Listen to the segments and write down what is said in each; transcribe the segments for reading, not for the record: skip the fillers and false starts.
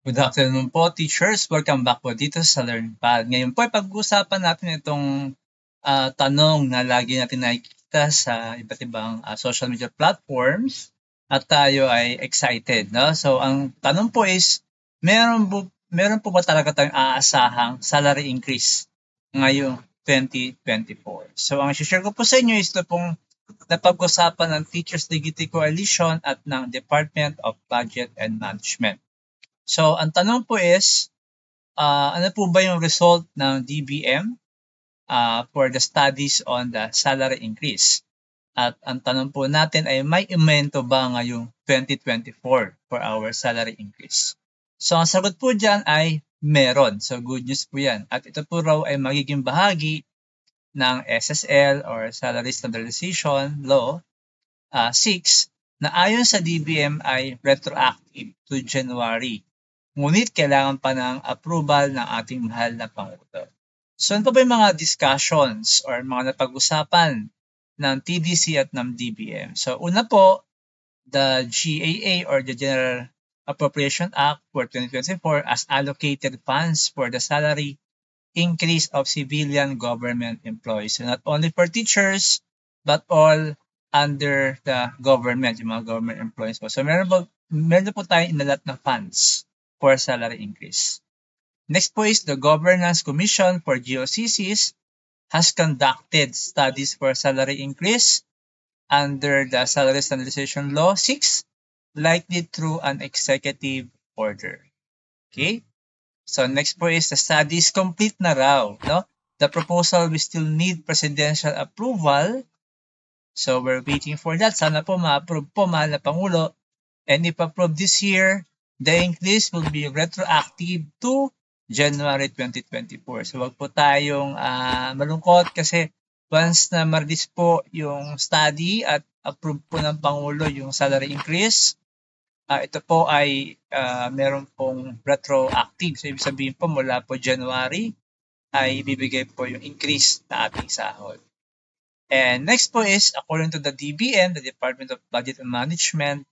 Good afternoon po, teachers. Welcome back po dito sa LearnPad. Ngayon po, pag-uusapan natin itong tanong na lagi natin nakikita sa iba't ibang social media platforms at tayo ay excited. No? So, ang tanong po is, meron po ba talaga tayong aasahang salary increase ngayong 2024? So, ang share ko po sa inyo is ito pong napag-usapan ng Teachers Dignity Coalition at ng Department of Budget and Management. So, ang tanong po is, ano po ba yung result ng DBM for the studies on the salary increase? At ang tanong po natin ay may aumento ba ngayong 2024 for our salary increase? So, ang sagot po dyan ay meron. So, good news po yan. At ito po raw ay magiging bahagi ng SSL or Salary Standardization Law 6 na ayon sa DBM ay retroactive to January. Ngunit kailangan pa ng approval ng ating mahal na Pangulo. So ano pa ba yung mga discussions or mga napag-usapan ng TDC at ng DBM? So una po, the GAA or the General Appropriation Act for 2024 as allocated funds for the salary increase of civilian government employees. So not only for teachers, but all under the government, yung mga government employees po. So meron po tayong inalat na funds for salary increase. Next po is the Governance Commission for GOCCs has conducted studies for salary increase under the Salary Standardization Law 6, likely through an executive order. Okay? So next po is the study is complete na raw. No? The proposal will still need presidential approval. So we're waiting for that. Sana po ma-approve po, mahal na Pangulo. And if approved this year, the increase will be retroactive to January 2024. So wag po tayong malungkot kasi once na ma-release po yung study at approve po ng Pangulo yung salary increase, ito po ay meron pong retroactive. So ibig sabihin po mula po January ay ibibigay po yung increase na ating sahod. And next po is, according to the DBM, the Department of Budget and Management,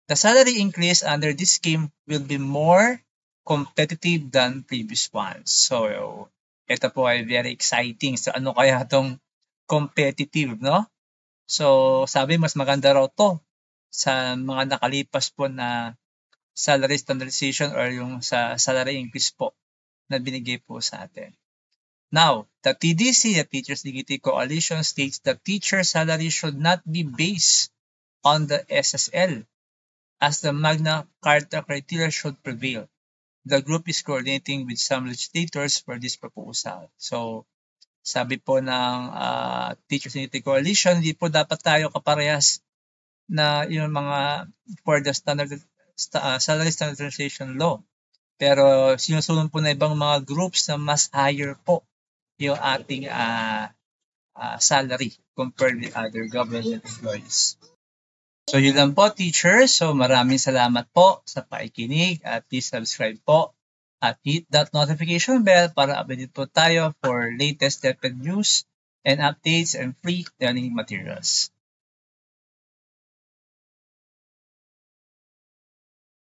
the salary increase under this scheme will be more competitive than previous ones. So, ito po ay very exciting. So, ano kaya itong competitive, no? So, sabi mas maganda raw to sa mga nakalipas po na salary standardization or yung sa salary increase po na binigay po sa atin. Now, the TDC, the Teachers Dignity Coalition, states that teacher salary should not be based on the SSL, as the Magna Carta criteria should prevail. The group is coordinating with some legislators for this proposal. So, sabi po ng Teachers Unity Coalition, hindi po dapat tayo kaparehas na yung mga for the salary standardization law. Pero sinusunod po na ibang mga groups na mas higher po yung ating salary compared with other government employees. So yun lang po, teachers. So maraming salamat po sa pakikinig at please subscribe po at hit that notification bell para updated po tayo for latest DepEd news and updates and free learning materials.